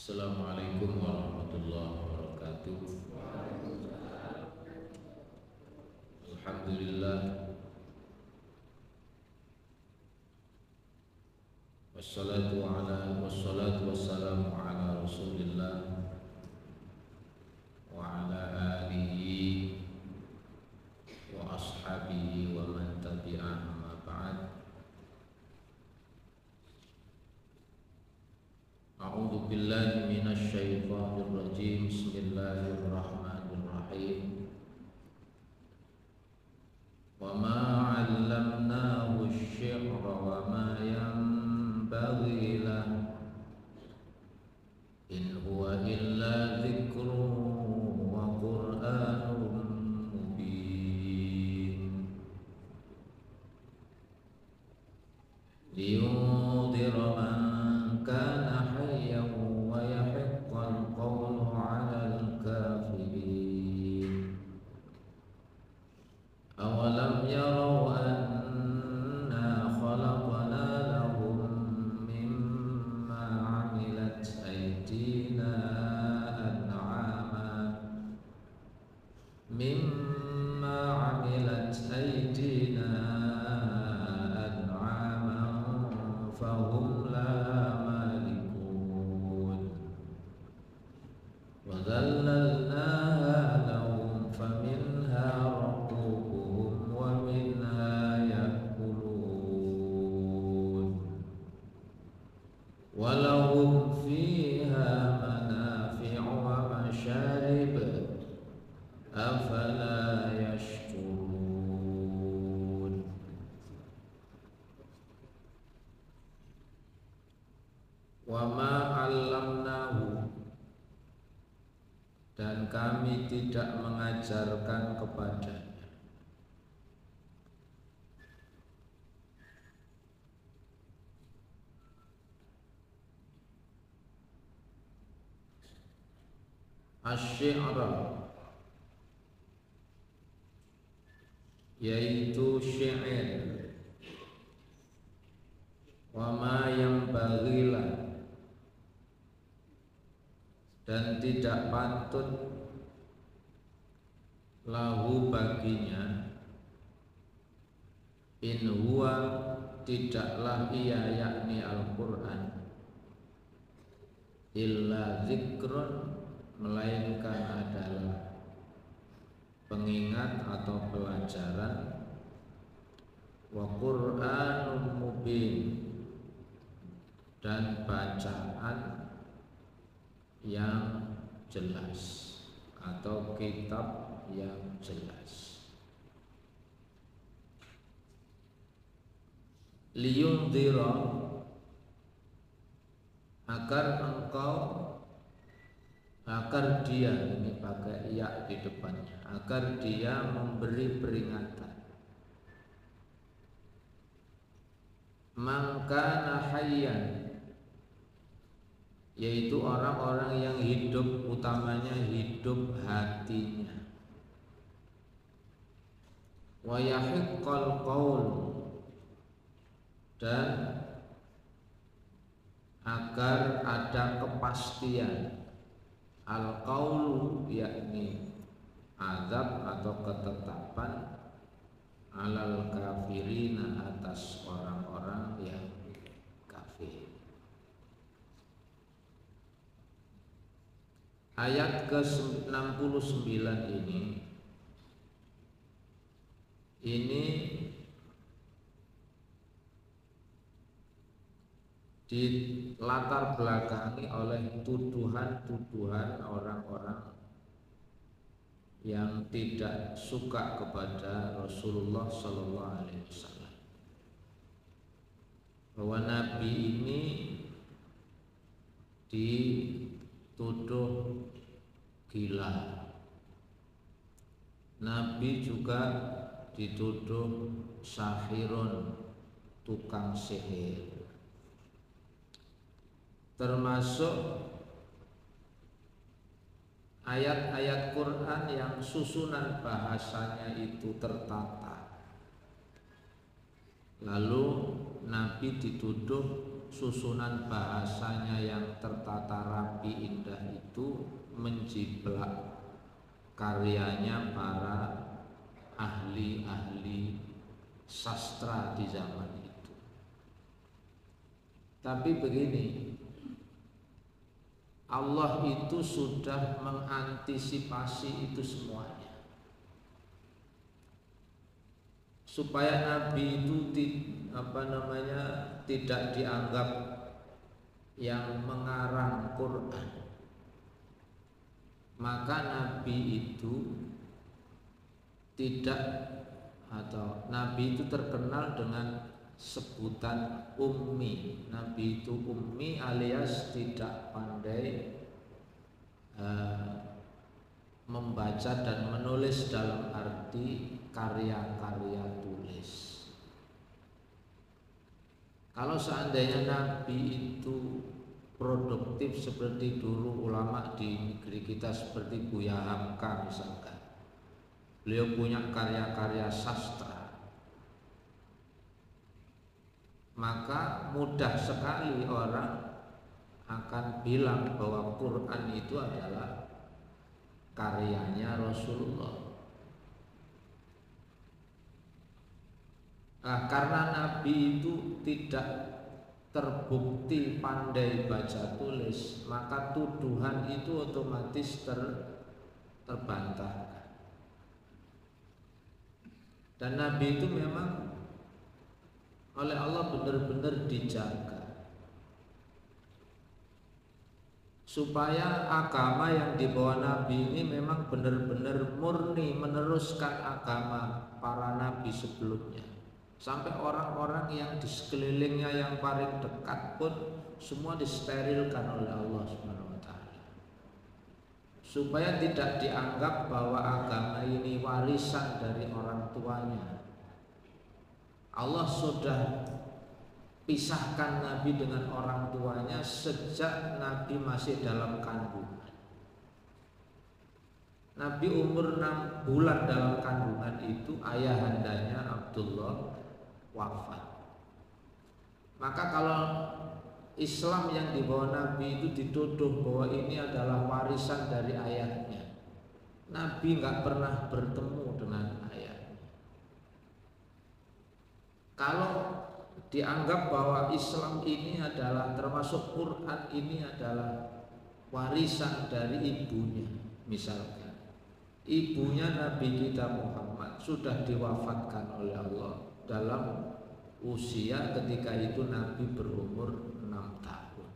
Assalamualaikum warahmatullahi wabarakatuh. Alhamdulillah, wassalatu wassalamu ala Rasulillah wa ala alihi wa ashabihi wa man tabi'ah, amma ba'd. A'udzu billahi minasy syaithanir rajim. Bismillahirrahmanirrahim. Wa ma 'allamnahu asy-syi'ra wa ma yanbaghi lahu in huwa illa dzikrun wa qur'anun mubin liyundhira man kana hayyan wa yahiqqal qawlu 'alal kafirin. Awalam yarau anna khalaqna lahum mimma 'amilat aydina an'aman fahum laha malikun wa dhallalnaha lahum faminha rakubuhum wa minha ya'kulun wa lahum fiha manafi'u wa masharib afala yashkurun. Wa ma 'allamnahu, dan kami tidak mengajarkan kepadanya, asy-syi'ra, yaitu syair, wa ma yanbaghi lahu, dan tidak patut lahu baginya, in huwa, tidaklah ia, yakni Al-Quran, illa zikrun, melainkan adalah pengingat atau pelajaran, wa Qur'anun mubin, dan bacaan yang jelas atau kitab yang jelas. Liyundhira, agar dia, ini pakai ya di depannya, agar dia memberi peringatan, man kana hayyan, yaitu orang-orang yang hidup, utamanya hidup hatinya, wa yahiqqal qaul, dan agar ada kepastian, al-qaulu, yakni azab atau ketetapan, alal kafirina, atas orang-orang yang kafir. Ayat ke-69 ini dilatar belakangi oleh tuduhan-tuduhan orang-orang yang tidak suka kepada Rasulullah Sallallahu Alaihi Wasallam, bahwa Nabi ini dituduh gila, Nabi juga dituduh sahirun, tukang sihir. Termasuk ayat-ayat Quran yang susunan bahasanya itu tertata, lalu Nabi dituduh susunan bahasanya yang tertata rapi indah itu menjiplak karyanya para ahli-ahli sastra di zaman itu. Tapi begini, Allah itu sudah mengantisipasi itu semuanya, supaya Nabi itu tidak dianggap yang mengarang Quran. Maka Nabi itu Nabi itu terkenal dengan sebutan ummi. Nabi itu ummi alias tidak pandai membaca dan menulis dalam arti karya-karya tulis. Kalau seandainya Nabi itu produktif seperti dulu ulama di negeri kita seperti Buya Hamka misalkan, beliau punya karya-karya sastra, maka mudah sekali orang akan bilang bahwa Quran itu adalah karyanya Rasulullah. Karena Nabi itu tidak terbukti pandai baca tulis, maka tuduhan itu otomatis terbantahkan. Dan Nabi itu memang oleh Allah benar-benar dijaga supaya agama yang dibawa Nabi ini memang benar-benar murni meneruskan agama para nabi sebelumnya. Sampai orang-orang yang di sekelilingnya yang paling dekat pun semua disterilkan oleh Allah Subhanahu wa taala. Supaya tidak dianggap bahwa agama ini warisan dari orang tuanya. Allah sudah pisahkan Nabi dengan orang tuanya sejak Nabi masih dalam kandungan. Nabi umur 6 bulan dalam kandungan itu ayahandanya Abdullah wafat. Maka kalau Islam yang dibawa Nabi itu dituduh bahwa ini adalah warisan dari ayahnya, Nabi nggak pernah bertemu dengan ayahnya. Kalau dianggap bahwa Islam ini adalah termasuk Quran ini adalah warisan dari ibunya, misalkan ibunya Nabi kita Muhammad sudah diwafatkan oleh Allah dalam usia ketika itu Nabi berumur 6 tahun.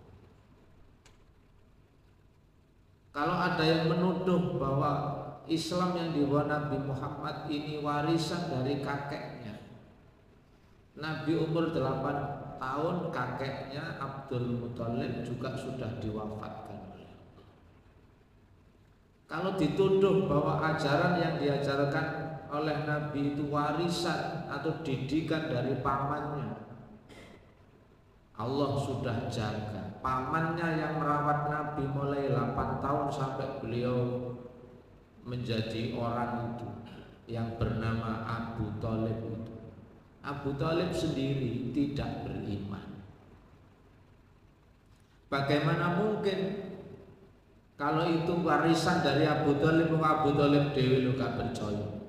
Kalau ada yang menuduh bahwa Islam yang dibawa Nabi Muhammad ini warisan dari kakeknya, Nabi umur 8 tahun kakeknya Abdul Muthalib juga sudah diwafatkan. Kalau dituduh bahwa ajaran yang diajarkan oleh Nabi itu warisan atau didikan dari pamannya, Allah sudah jaga. Pamannya yang merawat Nabi mulai 8 tahun sampai beliau menjadi orang itu yang bernama Abu Thalib itu. Abu Thalib sendiri tidak beriman. Bagaimana mungkin kalau itu warisan dari Abu Thalib dewi lu gak percaya?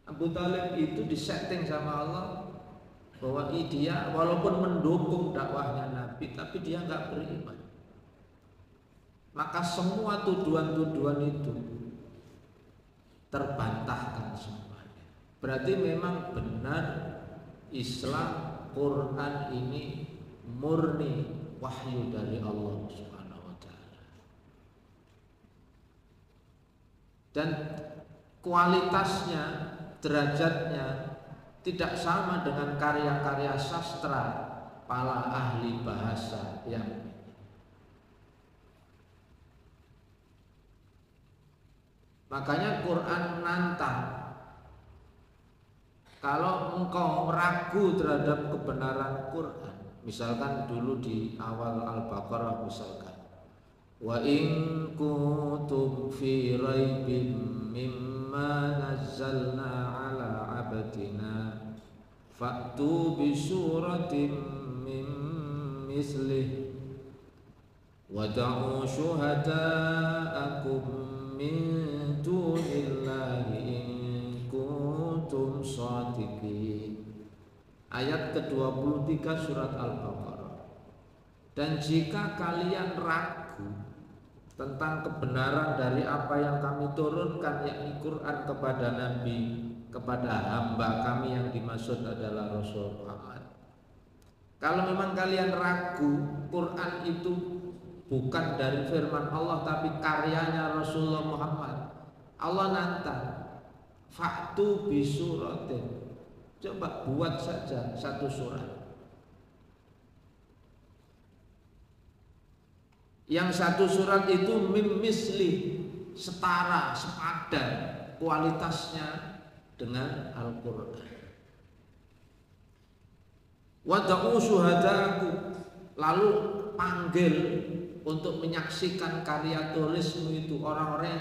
Abu Thalib itu disetting sama Allah bahwa dia walaupun mendukung dakwahnya Nabi, tapi dia nggak beriman. Maka semua tuduhan-tuduhan itu terbantahkan semuanya. Berarti memang benar Islam Quran ini murni wahyu dari Allah Subhanahu wa taala. Dan kualitasnya, derajatnya tidak sama dengan karya-karya sastra para ahli bahasa yang makanya Quran menantang. Kalau engkau ragu terhadap kebenaran Quran, misalkan dulu di awal Al-Baqarah misalkan, wa in kuntum fi raibin mimma nazzalna ala abdina fa'tu bi suratin min mislih wada'u syuhada'akum min dunillahi in kuntum shadiqin. Ayat ke-23 surat Al-Baqarah. Dan jika kalian ragu tentang kebenaran dari apa yang kami turunkan, yakni Quran, kepada Nabi, kepada hamba kami yang dimaksud adalah Rasul Muhammad. Kalau memang kalian ragu Quran itu bukan dari firman Allah tapi karyanya Rasulullah Muhammad, Allah nantang, fa'tu bisuratin, coba buat saja satu surat. Yang satu surat itu mim misli, setara, sepadan kualitasnya dengan Al-Quran. Wada'u syuhadaku, lalu panggil untuk menyaksikan karya tulismu itu orang-orang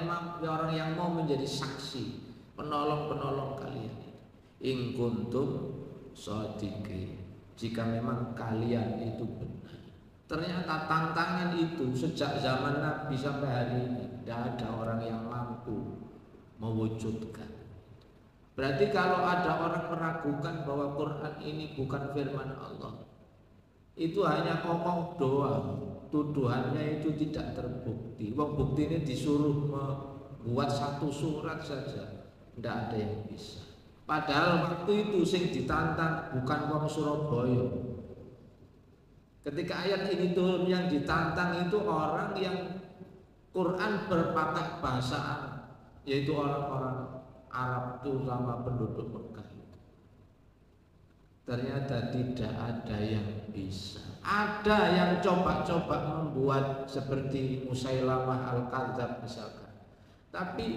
yang mau menjadi saksi, penolong-penolong kalian. In kuntum shadiqin, jika memang kalian itu benar. Ternyata tantangan itu sejak zaman Nabi sampai hari ini tidak ada orang yang mampu mewujudkan. Berarti kalau ada orang meragukan bahwa Quran ini bukan firman Allah, itu hanya omong doang, tuduhannya itu tidak terbukti. Wong bukti ini disuruh membuat satu surat saja, tidak ada yang bisa. Padahal waktu itu sing ditantang bukan wong Surabaya. Ketika ayat ini turun, yang ditantang itu orang yang Quran berpakai bahasa Arab, yaitu orang-orang Arab, terutama penduduk Mekah. Ternyata tidak ada yang bisa. Ada yang coba-coba membuat seperti Musailamah Al-Kadzab misalkan, tapi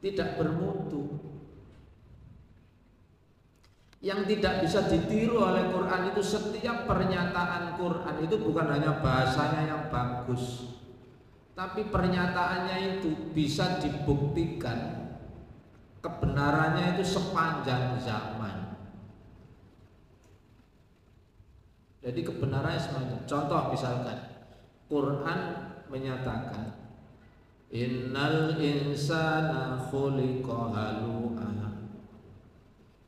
tidak bermutu. Yang tidak bisa ditiru oleh Quran itu setiap pernyataan Quran itu bukan hanya bahasanya yang bagus, tapi pernyataannya itu bisa dibuktikan kebenarannya itu sepanjang zaman. Jadi kebenarannya sepanjang. Contoh misalkan Quran menyatakan innal insana khuliqa halu'a,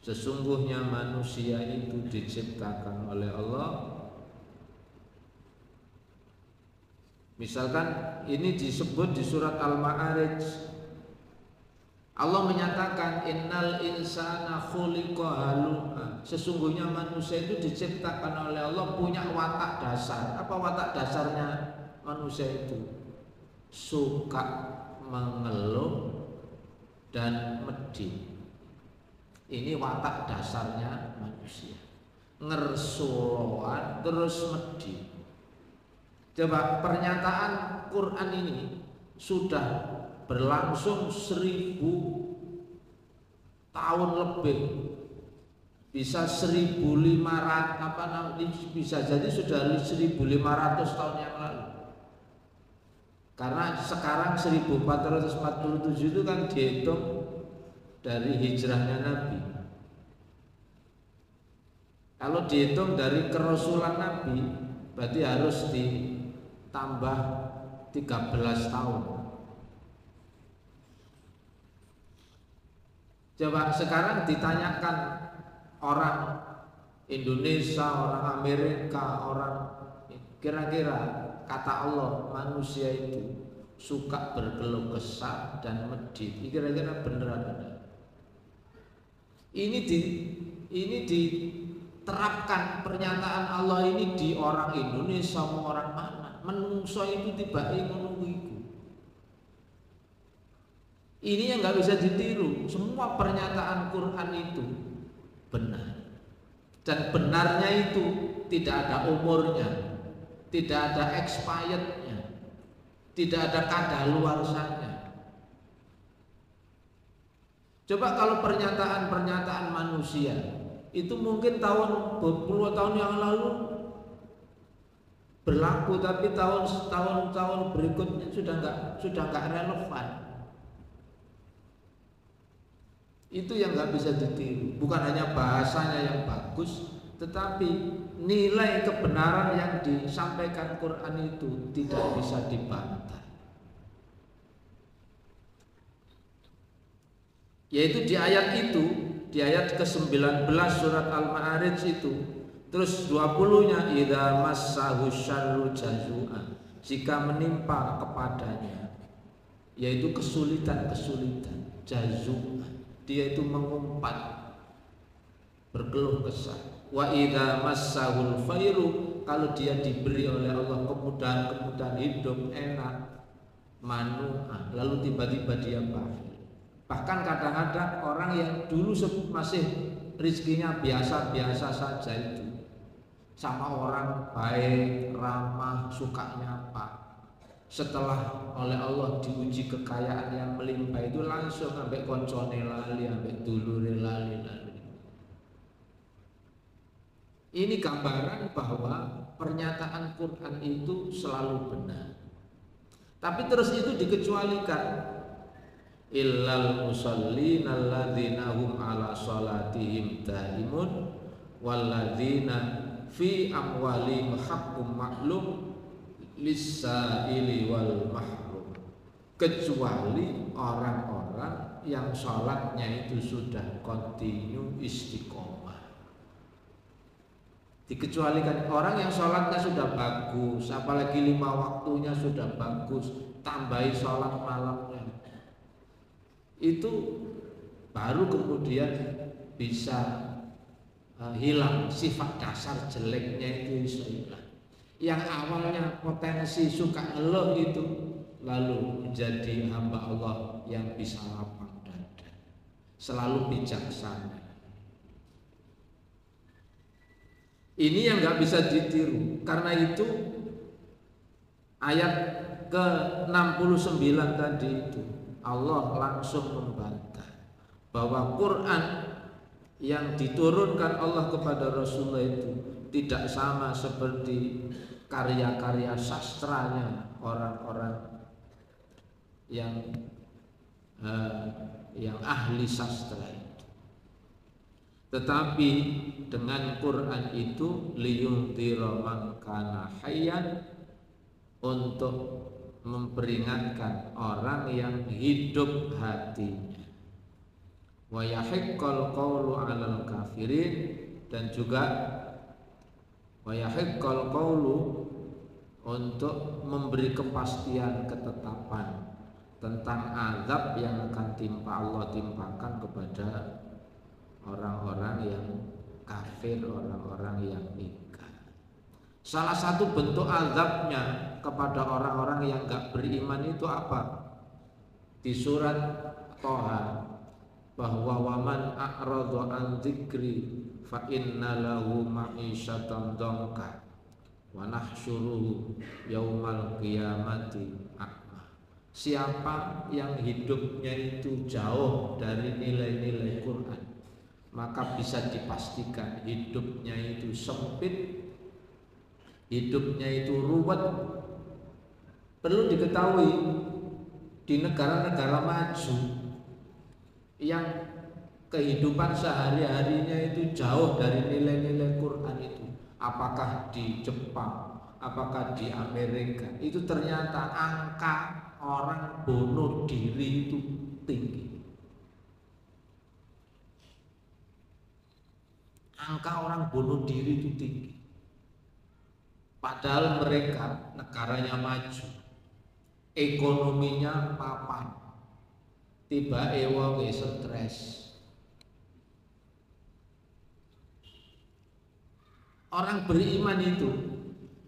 sesungguhnya manusia itu diciptakan oleh Allah. Misalkan ini disebut di surat Al-Ma'arij, Allah menyatakan innal insana khuliqa halu'a, sesungguhnya manusia itu diciptakan oleh Allah punya watak dasar. Apa watak dasarnya manusia itu? Suka mengeluh dan medit. Ini watak dasarnya manusia, ngersuloan terus medit. Coba pernyataan Quran ini sudah berlangsung 1000 tahun lebih, bisa 1500 bisa jadi sudah 1500 tahun yang lalu. Karena sekarang 1447 itu kan dihitung dari hijrahnya Nabi. Kalau dihitung dari kerasulan Nabi, berarti harus ditambah 13 tahun. Coba sekarang ditanyakan orang Indonesia, orang Amerika, orang kira-kira kata Allah manusia itu suka berkeluh kesah dan medit, kira-kira beneran ada? Ini diterapkan pernyataan Allah ini di orang Indonesia mau orang mana? Menungso itu tiba-tiba menunggu itu. Ini yang nggak bisa ditiru. Semua pernyataan Quran itu benar, dan benarnya itu tidak ada umurnya, tidak ada expirednya, tidak ada kadaluarsanya. Coba kalau pernyataan-pernyataan manusia itu mungkin puluhan tahun yang lalu berlaku, tapi tahun berikutnya sudah nggak relevan. Itu yang nggak bisa ditiru. Bukan hanya bahasanya yang bagus, tetapi nilai kebenaran yang disampaikan Quran itu tidak bisa dibantah. Yaitu di ayat itu, di ayat ke-19 surat Al-Ma'arij itu, terus 20-nya idza massahu syarru jazua, jika menimpa kepadanya yaitu kesulitan-kesulitan, jazua, dia itu mengumpat, berkeluh kesah. Wa idza massahul khairu, kalau dia diberi oleh Allah kemudahan-kemudahan hidup enak, manu'a, lalu tiba-tiba dia bakhil. Bahkan kadang-kadang orang yang dulu masih rizkinya biasa-biasa saja itu, sama orang baik, ramah, suka nyapa, setelah oleh Allah diuji kekayaan yang melimpah itu langsung ambek koncone lali, ambek dulure lali. Ini gambaran bahwa pernyataan Quran itu selalu benar. Tapi terus itu dikecualikan. Illal musallin alladzina hum ala salatihim daimun walladzina fi amwalihim haqqum ma'lum lis-sa'ili wal mahrum, kecuali orang-orang yang sholatnya itu sudah kontinu istiqomah. Dikecualikan orang yang sholatnya sudah bagus, apalagi 5 waktunya sudah bagus, tambahi sholat malamnya, itu baru kemudian bisa hilang sifat dasar jeleknya itu bisa hilang. Yang awalnya potensi suka ngeluh itu lalu menjadi hamba Allah yang bisa lapang dada, selalu bijaksana. Ini yang nggak bisa ditiru. Karena itu ayat ke-69 tadi itu Allah langsung membantah bahwa Quran yang diturunkan Allah kepada Rasulullah itu tidak sama seperti karya-karya sastranya orang-orang yang ahli sastra itu. Tetapi dengan Quran itu liyundzira man kana hayyan, untuk memperingatkan orang yang hidup hatinya, wa yahiqqal qawlu 'alal kafirin, dan juga wa yahiqqal qawlu, untuk memberi kepastian ketetapan tentang azab yang akan Allah timpakan kepada orang-orang yang kafir, orang-orang yang ingkar. Salah satu bentuk azabnya kepada orang-orang yang gak beriman itu apa? Di surat Toha, bahwa waman a'radha an dzikri fa inna lahu ma'isyatan dhanka wa nahsyuruhu yaumal qiyamati a'ma. Siapa yang hidupnya itu jauh dari nilai-nilai Quran, maka bisa dipastikan hidupnya itu sempit, hidupnya itu ruwet. Perlu diketahui, di negara-negara maju yang kehidupan sehari-harinya itu jauh dari nilai-nilai Quran itu, apakah di Jepang, apakah di Amerika, itu ternyata angka orang bunuh diri itu tinggi. Angka orang bunuh diri itu tinggi. Padahal mereka negaranya maju, ekonominya papan, tiba wong stres. Orang beriman itu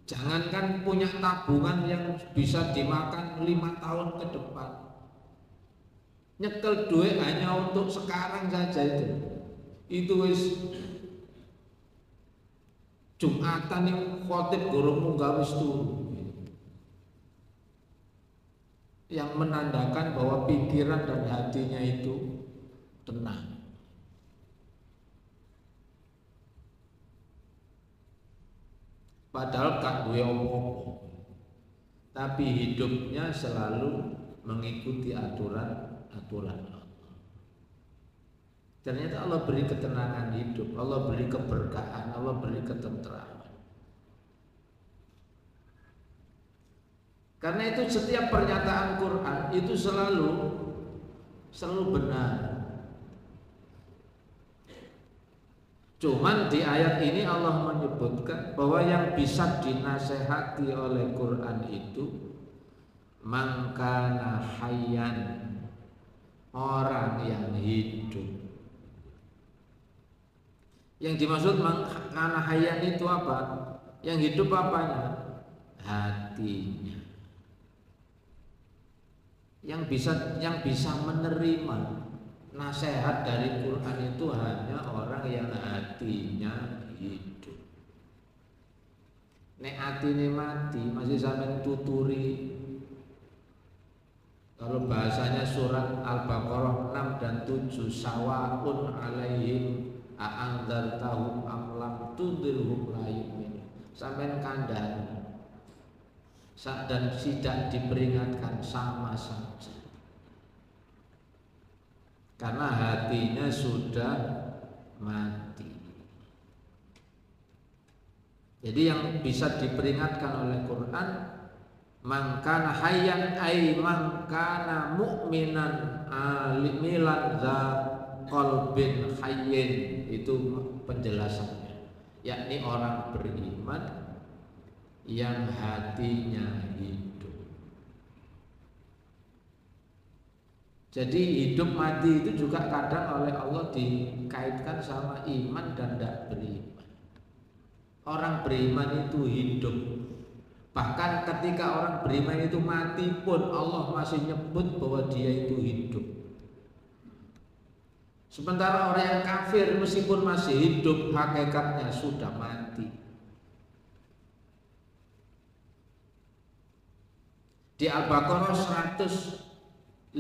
jangankan punya tabungan yang bisa dimakan 5 tahun ke depan, nyekel duit hanya untuk sekarang saja itu wis Jumatan yang khotib gorong munggah wis turu, yang menandakan bahwa pikiran dan hatinya itu tenang. Padahal gak duwe opo-opo, tapi hidupnya selalu mengikuti aturan-aturan. Ternyata Allah beri ketenangan hidup, Allah beri keberkahan, Allah beri ketentraman. Karena itu setiap pernyataan Quran itu selalu benar. Cuman di ayat ini Allah menyebutkan bahwa yang bisa dinasehati oleh Quran itu man kana hayyan, orang yang hidup. Yang dimaksud man kana hayyan itu apa? Yang hidup apanya? Hatinya. Yang bisa menerima nasihat dari Quran itu hanya orang yang hatinya hidup. Nek atine mati masih sampai tuturi. Kalau bahasanya surat Al-Baqarah 6 dan 7, sawaun alaihim a'andzartahum am lam tundirhum la yu'minun. Sampai kandhani dan tidak diperingatkan sama saja, karena hatinya sudah mati. Jadi yang bisa diperingatkan oleh Quran, man kana hayyan ay man kana mu'minan alimilan za qalbin hayyin, itu penjelasannya, yakni orang beriman yang hatinya hidup. Jadi hidup mati itu juga kadang oleh Allah dikaitkan sama iman dan tidak beriman. Orang beriman itu hidup. Bahkan ketika orang beriman itu mati pun Allah masih nyebut bahwa dia itu hidup. Sementara orang yang kafir meskipun masih hidup, hakikatnya sudah mati. Di Al-Baqarah 155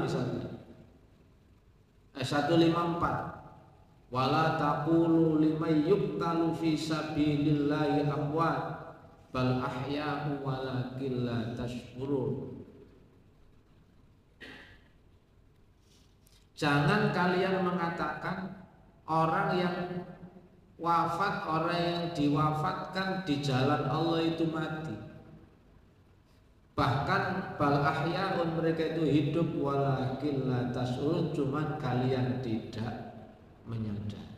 misalnya, 154, wala taqulu liman yuqtalu fi sabilillahi amwat bal ahya'u walakin la tashkurun. Jangan kalian mengatakan orang yang wafat, orang yang diwafatkan di jalan Allah itu mati. Bahkan bal ahya'un, mereka itu hidup, walakin la tashurun, cuman kalian tidak menyadari.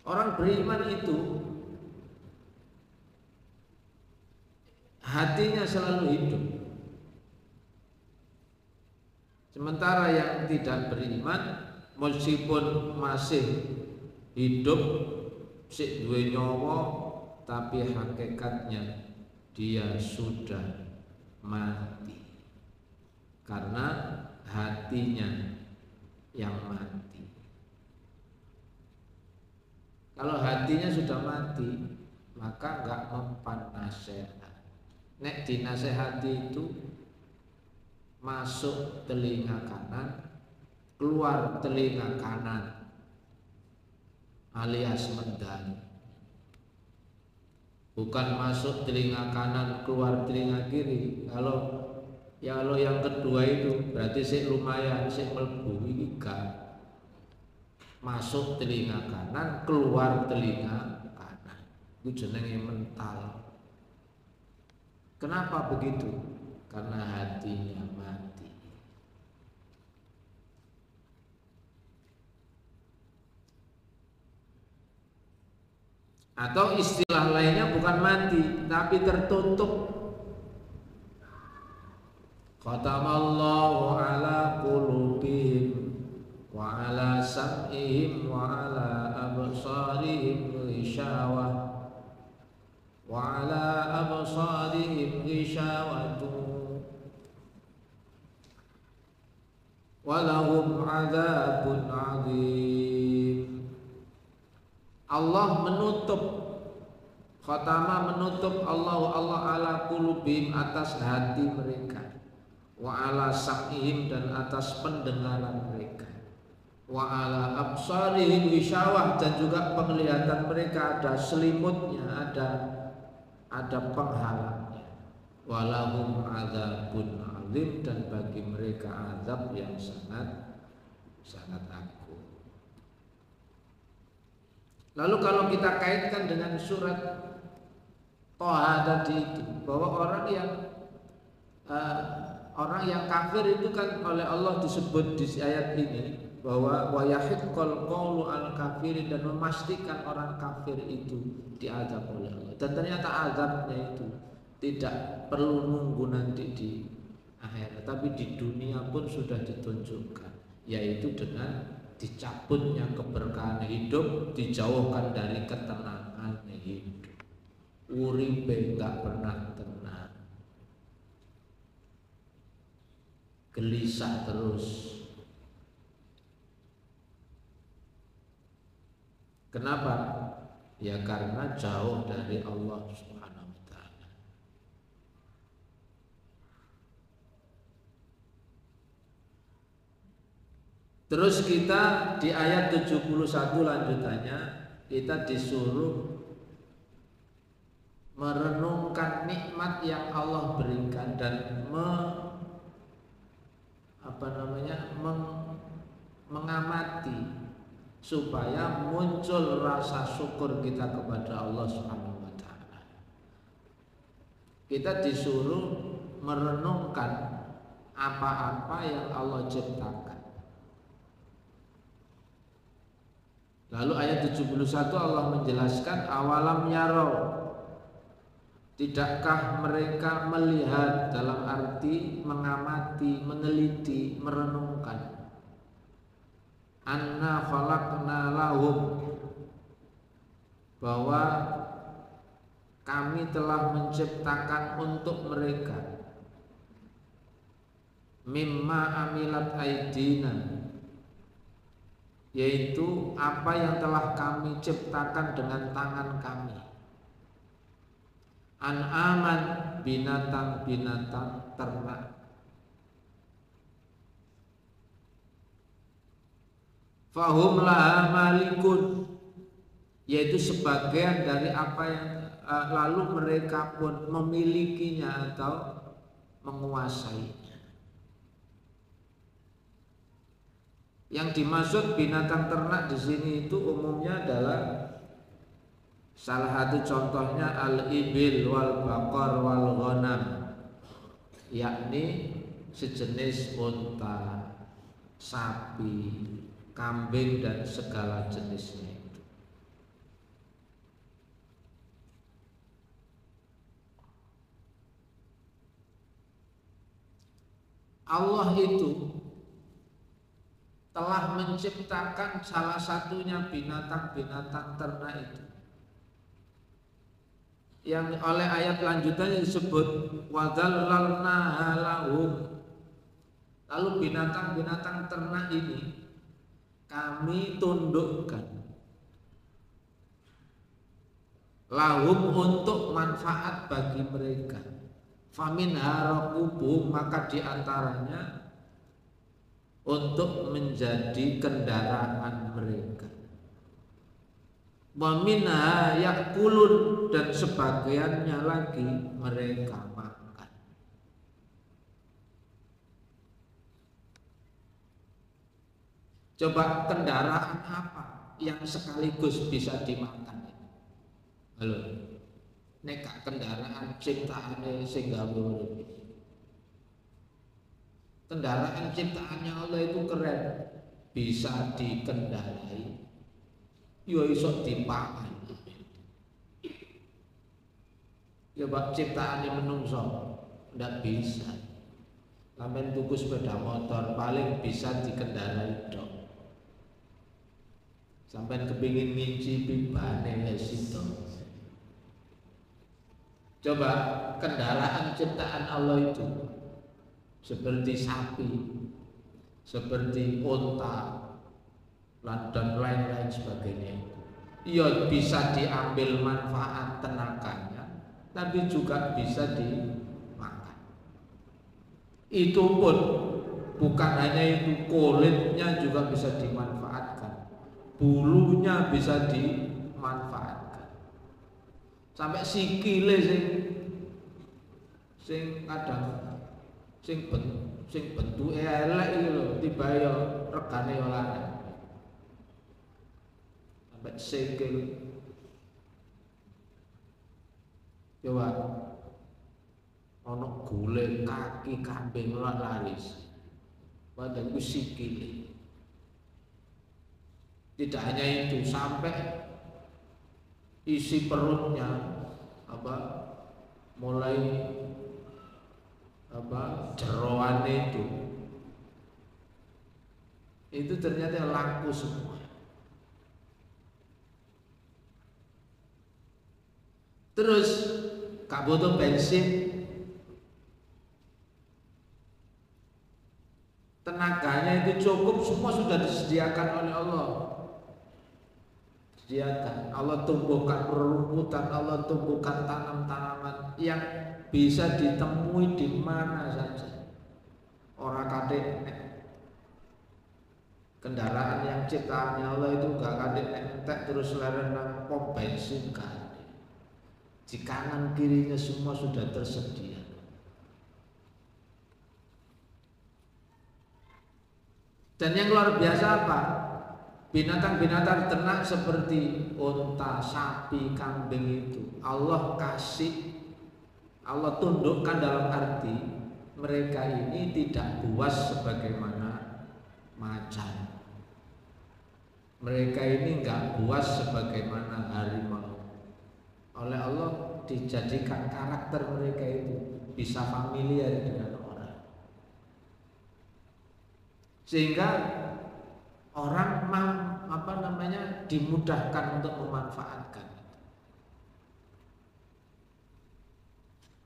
Orang beriman itu hatinya selalu hidup. Sementara yang tidak beriman meskipun masih hidup, sik duwe nyawa, tapi hakikatnya dia sudah mati karena hatinya yang mati. Kalau hatinya sudah mati, maka enggak mempan nasihat. Nek dinasehati itu masuk telinga kanan, keluar telinga kanan, alias mendani. Bukan masuk telinga kanan, keluar telinga kiri. Kalau yang kedua itu berarti sih lumayan, sih mlebu iki gak. Masuk telinga kanan, keluar telinga kanan. Itu jenenge mental. Kenapa begitu? Karena hatinya mati. Atau istilah lainnya bukan mati, tapi tertutup. Khatamallahu ala qulubihim wa ala sam'ihim wa ala absarihim ghishawah wa ala absarihim ghishawatu wa lahum adzabun 'adzim. Allah menutup, khatama menutup Allah ala qulubihim, atas hati mereka, wa ala sam'ihim, dan atas pendengaran mereka, wa ala absarihim ghishawah, dan juga penglihatan mereka ada selimutnya, ada penghalangnya. Walahum adzabun 'adzim, dan bagi mereka azab yang sangat agung. Lalu kalau kita kaitkan dengan surat Toha tadi itu, bahwa orang yang kafir itu kan oleh Allah disebut di ayat ini bahwa wa yahiqqal qawlu al kafirin, dan memastikan orang kafir itu diazab oleh Allah. Dan ternyata azabnya itu tidak perlu nunggu nanti di akhirat, tapi di dunia pun sudah ditunjukkan, yaitu dengan dicabutnya keberkahan hidup, dijauhkan dari ketenangan hidup. Uripe enggak pernah tenang, gelisah terus. Kenapa? Ya karena jauh dari Allah Subhanahu wa taala. Terus kita di ayat 71 lanjutannya kita disuruh merenungkan nikmat yang Allah berikan dan mengamati supaya muncul rasa syukur kita kepada Allah Subhanahu wa taala. Kita disuruh merenungkan apa-apa yang Allah ciptakan. Lalu ayat 71 Allah menjelaskan awalam yarau, tidakkah mereka melihat, dalam arti mengamati, meneliti, merenungkan, anna khalaqna lahum, bahwa kami telah menciptakan untuk mereka mimma amilat aidina, yaitu apa yang telah kami ciptakan dengan tangan kami, an'aman, binatang-binatang ternak, fahum laha malikun, yaitu sebagian dari apa yang lalu mereka pun memilikinya atau menguasainya. Yang dimaksud binatang ternak di sini itu umumnya adalah salah satu contohnya al-ibil wal baqar wal ghanam, yakni sejenis unta, sapi, kambing dan segala jenisnya itu. Allah itu telah menciptakan salah satunya binatang-binatang ternak itu, yang oleh ayat lanjutannya disebut wadhallalnaha lahum. Lalu binatang-binatang ternak ini kami tundukkan lahum, untuk manfaat bagi mereka. Famin harakubuhum, maka diantaranya untuk menjadi kendaraan mereka. Wa minha yakulun, dan sebagiannya lagi mereka makan. Coba kendaraan apa yang sekaligus bisa dimakan? Halo, nek kendaraan ciptaane sing gawe urip. Kendaraan ciptaannya Allah itu keren, bisa dikendarai, yo iso dipakai. Ya bab ciptaannya menungso ndak bisa. Sampeyan tuku sepeda motor paling bisa dikendarai dok. Sampeyan kepingin ngincipi bane situ. Coba kendaraan ciptaan Allah itu seperti sapi, seperti unta, dan lain-lain sebagainya. Ia bisa diambil manfaat tenaganya, tapi juga bisa dimakan. Itu pun bukan hanya itu, kulitnya juga bisa dimanfaatkan, bulunya bisa dimanfaatkan, sampai sikile sing kadang sing bentuke elek iki lho, tibae yo regane yo larang. Sampai sikil Coba ono gule kaki kambing laris. Padahal itu sikile. Tidak hanya itu, sampai isi perutnya mulai jeroan itu ternyata laku semua. Terus gak butuh bensin, tenaganya itu cukup, semua sudah disediakan oleh Allah. Disediakan. Allah tumbuhkan rumputan, Allah tumbuhkan tanam-tanaman yang bisa ditemui di mana saja. Orang kadek kendaraan yang ciptaannya Allah itu gak kadek entek terus leren nang pom bensin kan. Di kanan kirinya semua sudah tersedia. Dan yang luar biasa apa? Binatang-binatang ternak seperti unta, sapi, kambing itu Allah kasih, Allah tundukkan dalam arti mereka ini tidak buas sebagaimana macan. Mereka ini enggak buas sebagaimana harimau. Oleh Allah dijadikan karakter mereka itu bisa familiar dengan orang, sehingga orang dimudahkan untuk memanfaatkan.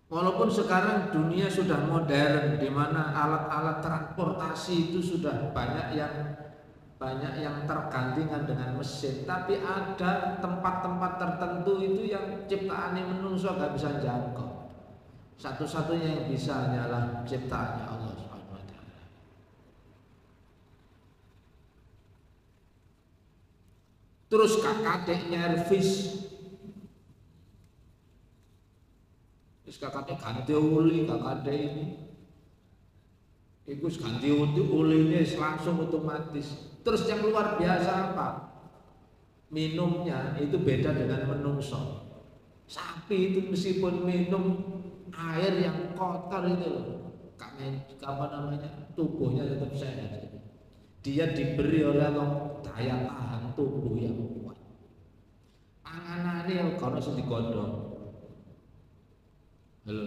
Walaupun sekarang dunia sudah modern, di mana alat-alat transportasi itu sudah banyak yang tergantikan dengan mesin, tapi ada tempat-tempat tertentu itu yang ciptaannya manusia gak bisa jangkau. Satu-satunya yang bisa hanyalah ciptaannya Allah Subhanahu wa taala. Terus kakadeknya Elvis, terus kakadek ganti uli, kakadek ini ikut ganti ulinya langsung otomatis. Terus yang luar biasa apa? Minumnya itu beda dengan menungso. Sapi itu meskipun minum air yang kotor itu loh, tubuhnya tetap sehat. Dia diberi oleh Allah daya tahan tubuh yang kuat. Panganane kalau sing digondhong. Halo.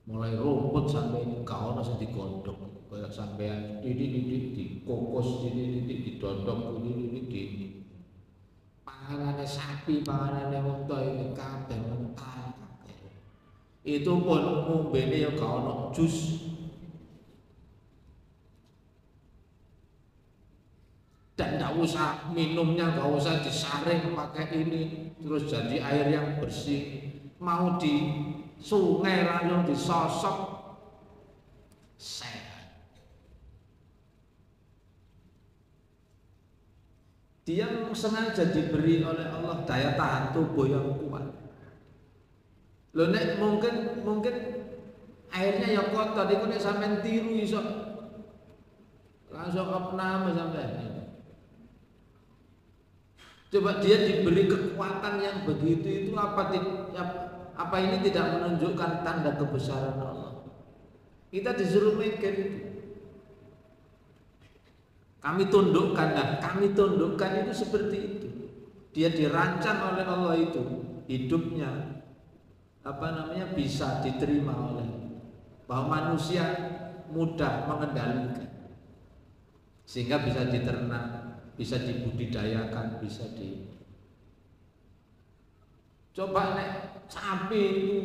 Mulai rumput sampai kau nasi digondong, kayak sampai didik dikokos, didik didondong, didik. Panganannya sapi, panganannya unta ini kabeh mentah. Itu pun ngombene ya kau no jus. Dan tidak usah minumnya, tidak usah disaring pakai ini, terus jadi air yang bersih. Mau di sungai langsung disosok sehat. Dia sengaja diberi oleh Allah daya tahan tubuh yang kuat. Loh nek mungkin airnya yang kotor, itu nek sampean tiru iso langsung opname sampean. Coba dia diberi kekuatan yang begitu, itu apa ini tidak menunjukkan tanda kebesaran Allah? Kita disuruh mikir itu. Kami tundukkan itu seperti itu. Dia dirancang oleh Allah itu, hidupnya bisa diterima oleh, bahwa manusia mudah mengendalikan, sehingga bisa diternak, bisa dibudidayakan, bisa coba nek sapi itu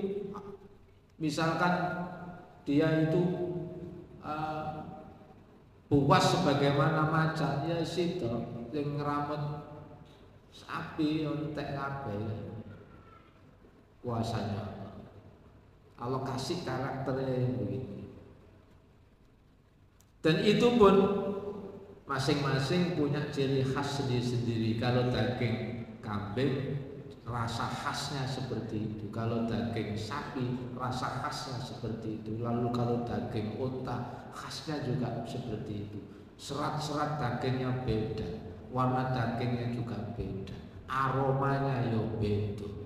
misalkan dia itu buas sebagaimana macan, ya situ yang ngeramut sapi entek kabeh kuasanya. Allah kasih karakternya yang begitu. Dan itu pun masing-masing punya ciri khas sendiri-sendiri. Kalau daging kambing rasa khasnya seperti itu, kalau daging sapi rasa khasnya seperti itu, lalu kalau daging unta khasnya juga seperti itu. Serat-serat dagingnya beda, warna dagingnya juga beda, aromanya ya beda.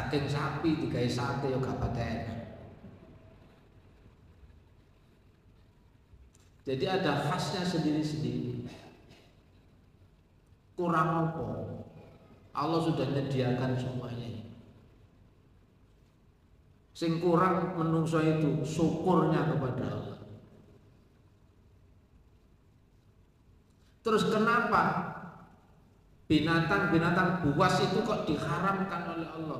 daging sapi digawe sate yo gak paten. Jadi ada khasnya sendiri-sendiri. Kurang apa? Allah sudah menyediakan semuanya. Sing kurang menungso itu syukurnya kepada Allah. Terus kenapa binatang-binatang buas itu kok diharamkan oleh Allah?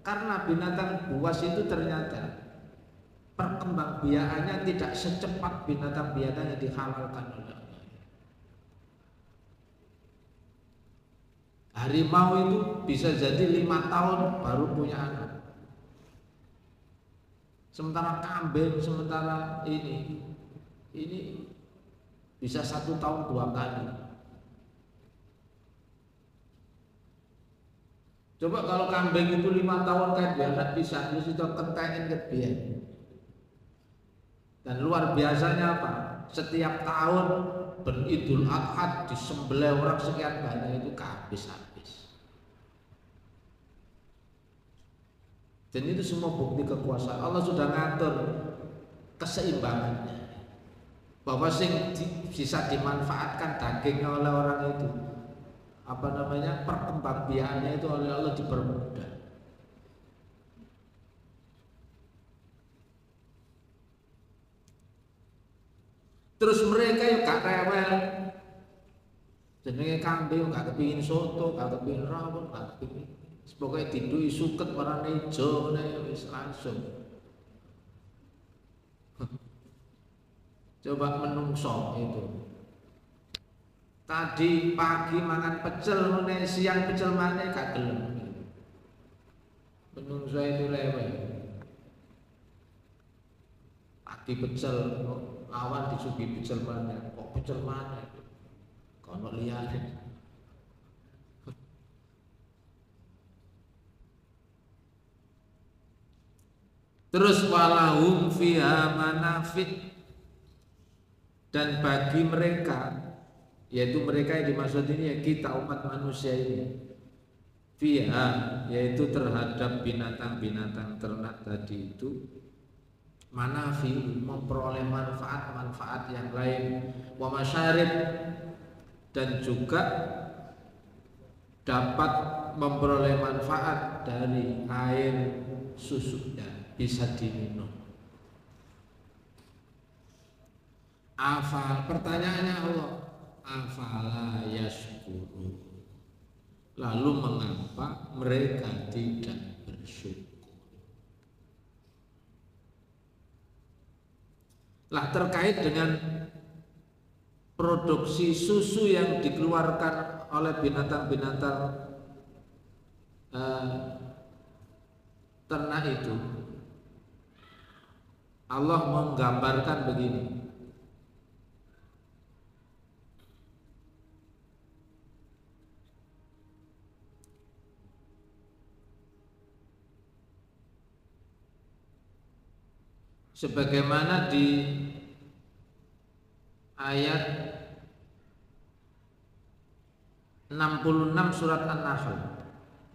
Karena binatang buas itu ternyata perkembangbiakannya tidak secepat binatang-binatang yang dihalalkan oleh Allah. Harimau itu bisa jadi 5 tahun baru punya anak. Sementara kambing, sementara ini bisa 1 tahun 2 kali. Coba kalau kambing itu 5 tahun kan biasa bisa itu kentengin ke dia. Dan luar biasanya apa? Setiap tahun beridul adha disembelih orang sekian banyak itu habis-habis. Dan itu semua bukti kekuasaan Allah sudah ngatur keseimbangannya. Bahwa sing bisa dimanfaatkan dagingnya oleh orang itu perkembangbiakannya itu oleh Allah dipermudah. Terus mereka yuk gak rewel. Jenenge kambing gak kepingin soto, gak kepingin rawon, gak kepingin. Pokoknya didui suket warna hijau wis langsung. Coba menungso itu. Tadi pagi makan pecel, siang pecel mana gak gelem. Menungso itu lewat. Pagi pecel, awan disugi pecel mana? Kok pecel mana? Kono liyane. Terus walahum fiha manafid, dan bagi mereka, yaitu mereka yang dimaksud ini ya kita umat manusia ini, fiha yaitu terhadap binatang-binatang ternak tadi itu, manafi memperoleh manfaat-manfaat yang lain, wa masyarib, dan juga dapat memperoleh manfaat dari air susunya, bisa diminum. Pertanyaannya Allah, afala yashkuru, lalu mengapa mereka tidak bersyukur? Lah terkait dengan produksi susu yang dikeluarkan oleh binatang-binatang ternak itu, Allah menggambarkan begini. Sebagaimana di ayat 66 surat An-Nahl.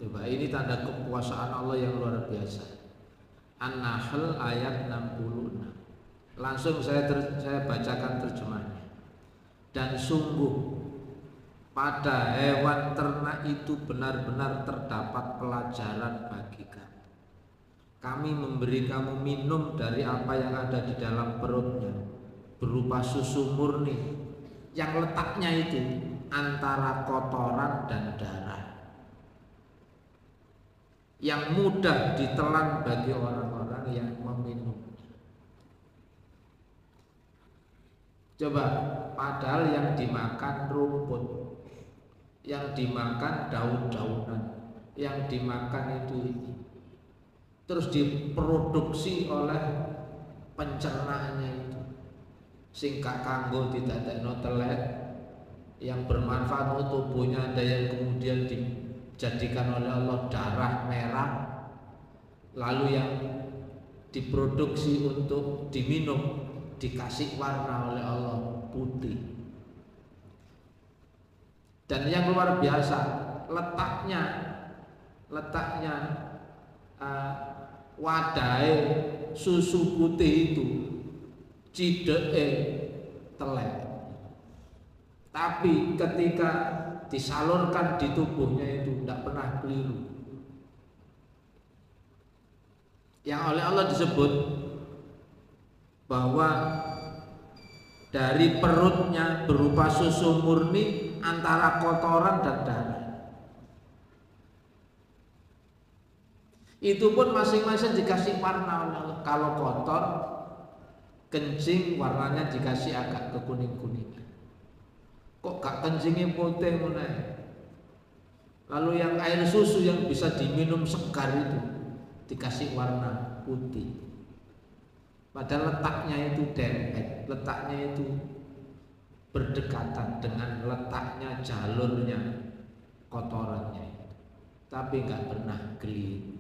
Coba ini tanda kekuasaan Allah yang luar biasa. An-Nahl ayat 66. Langsung saya bacakan terjemahnya. Dan sungguh pada hewan ternak itu benar-benar terdapat pelajaran bagi kamu. Kami memberi kamu minum dari apa yang ada di dalam perutnya, berupa susu murni yang letaknya itu antara kotoran dan darah, yang mudah ditelan bagi orang-orang yang meminumnya. Coba, padahal yang dimakan rumput, yang dimakan daun-daunan, yang dimakan itu ini, terus diproduksi oleh pencernaannya itu, singkat kanggo didadekno telek yang bermanfaat untuk tubuhnya, ada yang kemudian dijadikan oleh Allah darah merah, lalu yang diproduksi untuk diminum dikasih warna oleh Allah putih. Dan yang luar biasa letaknya wadai susu putih itu cideke telek, tapi ketika disalurkan di tubuhnya itu tidak pernah keliru. Yang oleh Allah disebut bahwa dari perutnya berupa susu murni antara kotoran dan darah. Itu pun masing-masing dikasih warna oleh Allah. Kalau kotor, kencing warnanya dikasih agak kekuning-kuningan. Kok gak kencingnya putih mulai? Lalu yang air susu yang bisa diminum segar itu dikasih warna putih. Padahal letaknya itu dempet, letaknya itu berdekatan dengan letaknya jalurnya kotorannya, tapi nggak pernah keliru.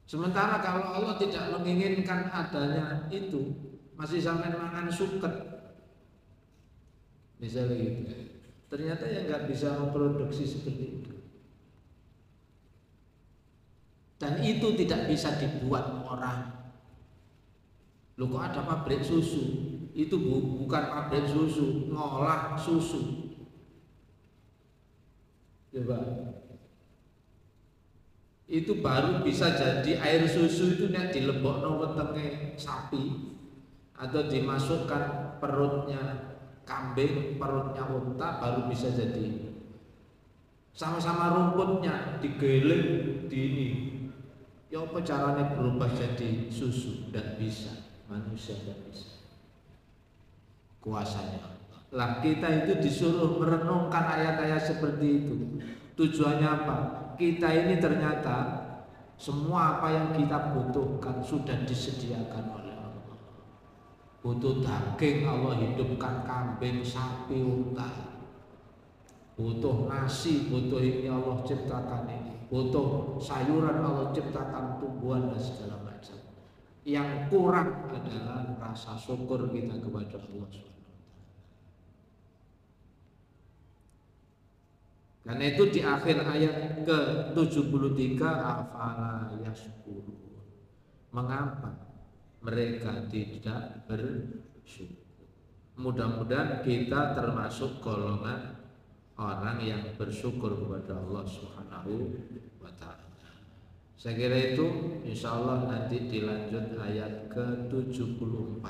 Sementara kalau Allah tidak menginginkan adanya itu, masih sampai makan suket, misalnya gitu, ternyata ya nggak bisa memproduksi seperti itu. Dan itu tidak bisa dibuat orang. Loh kok ada pabrik susu? Itu bukan pabrik susu, ngolah susu. Coba. Itu baru bisa jadi air susu itu nek dilebokno wetenge sapi atau dimasukkan perutnya kambing, perutnya unta, baru bisa jadi. Sama-sama rumputnya digiling di ini. Ya apa caranya berubah jadi susu? Tidak bisa, manusia tidak bisa. Kuasanya Allah. Lah kita itu disuruh merenungkan ayat-ayat seperti itu. Tujuannya apa? Kita ini ternyata semua apa yang kita butuhkan sudah disediakan oleh Allah. Butuh daging, Allah hidupkan kambing, sapi, unta. Butuh nasi, butuh ini Allah ciptakan ini. Butuh sayuran, Allah ciptakan tumbuhan dan segala macam. Yang kurang adalah rasa syukur kita kepada Allah SWT. Karena itu di akhir ayat ke-73 afala yashkurun. Mengapa mereka tidak bersyukur? Mudah-mudahan kita termasuk golongan orang yang bersyukur kepada Allah Subhanahu wa ta'ala. Saya kira itu insya Allah nanti dilanjut ayat ke-74.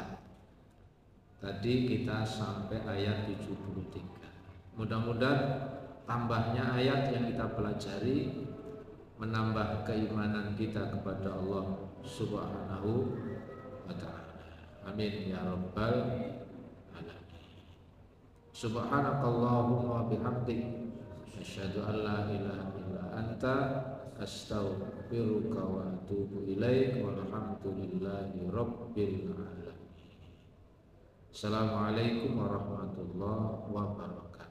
Tadi kita sampai ayat 73. Mudah-mudahan tambahnya ayat yang kita pelajari menambah keimanan kita kepada Allah Subhanahu wa ta'ala. Amin ya rabbal alamin. Subhanakallahumma bihamdik asyhadu an la ilaha illa anta astaghfiruka wa atubu ilaik walhamdulillahi rabbil alamin. Assalamualaikum warahmatullahi wabarakatuh.